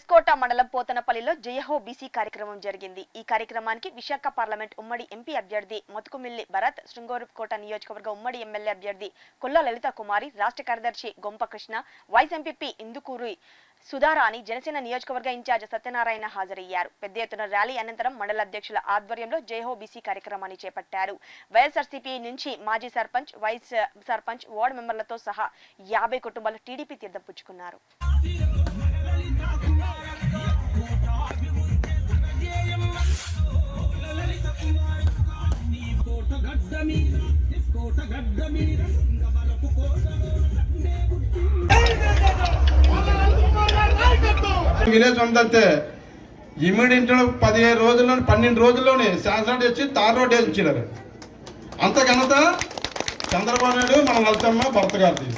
ఎస్కోట మండలం పోతనపల్లిలో జయహో బీసీ కార్యక్రమం జరిగింది. ఈ కార్యక్రమానికి విశాఖ పార్లమెంట్ ఉమ్మడి ఎంపీ అభ్యర్థి మొత్తుకుమిల్లి భరత్, శృంగవరపుకోట నియోజకవర్గ ఉమ్మడి ఎమ్మెల్యే అభ్యర్థి కొల్ల లలిత కుమారి, రాష్ట్ర కార్యదర్శి గొంప కృష్ణ, వైస్ ఎంపీపీ ఇందుకూరి సుధారాణి, జనసేన నియోజకవర్గ ఇన్ఛార్జ్ సత్యనారాయణ హాజరయ్యారు. పెద్ద ఎత్తున ర్యాలీ అనంతరం మండల అధ్యక్షుల ఆధ్వర్యంలో జయహో బీసీ కార్యక్రమాన్ని చేపట్టారు. వైఎస్ఆర్సీపీ నుంచి మాజీ సర్పంచ్, వైస్ సర్పంచ్, వార్డు మెంబర్లతో సహా 50 కుటుంబాలు టీడీపీ తీర్థం పుచ్చుకున్నారు. విలేజ్ ఉందంటే ఇమ్మీడియట్ 15 రోజుల్లో 12 రోజుల్లోనే శాసనం వచ్చి తార్ రోడ్ వేసి ఇచ్చినారు. అంత ఘనత చంద్రబాబు నాయుడు మన లలితమ్మ భర్త గారిది.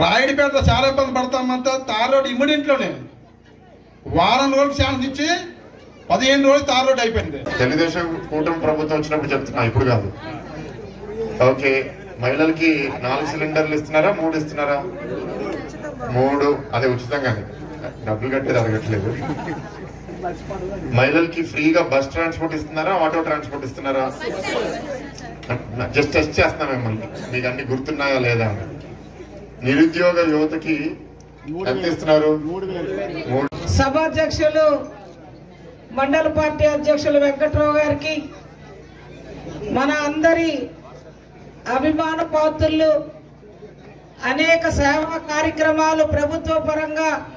రాయుడిపేట చాలా ఇబ్బంది పడతామంతా తార్ రోడ్ ఇమ్మీడియట్లోనే వారం రోజులు శాసనం ఇచ్చి 15 రోజులు తార్ రోడ్ అయిపోయింది. తెలుగుదేశం కూటమి ప్రభుత్వం వచ్చినప్పుడు చెప్తున్నా, ఇప్పుడు కాదు. ఓకే, మహిళలకి 4 సిలిండర్లు ఇస్తున్నారా, 3 ఇస్తున్నారా? 3, అదే ఉచితంగానే, డబ్బులు కట్టేది అడగట్లేదు. మహిళలకి ఫ్రీగా బస్ ట్రాన్స్పోర్ట్ ఇస్తున్నారా, ఆటో ట్రాన్స్పోర్ట్ ఇస్తున్నారా? జస్ట్ టెస్ట్ చేస్తున్నా మిమ్మల్ని, మీకు అన్ని గుర్తున్నాయా లేదా. నిరుద్యోగ యువతకి ఎంత ఇస్తున్నారు? సభాధ్యక్షులు మండల పార్టీ అధ్యక్షులు వెంకట్రావు గారికి, మన అందరి అభిమాన పాత్రులు, అనేక సేవా కార్యక్రమాలు ప్రభుత్వ పరంగా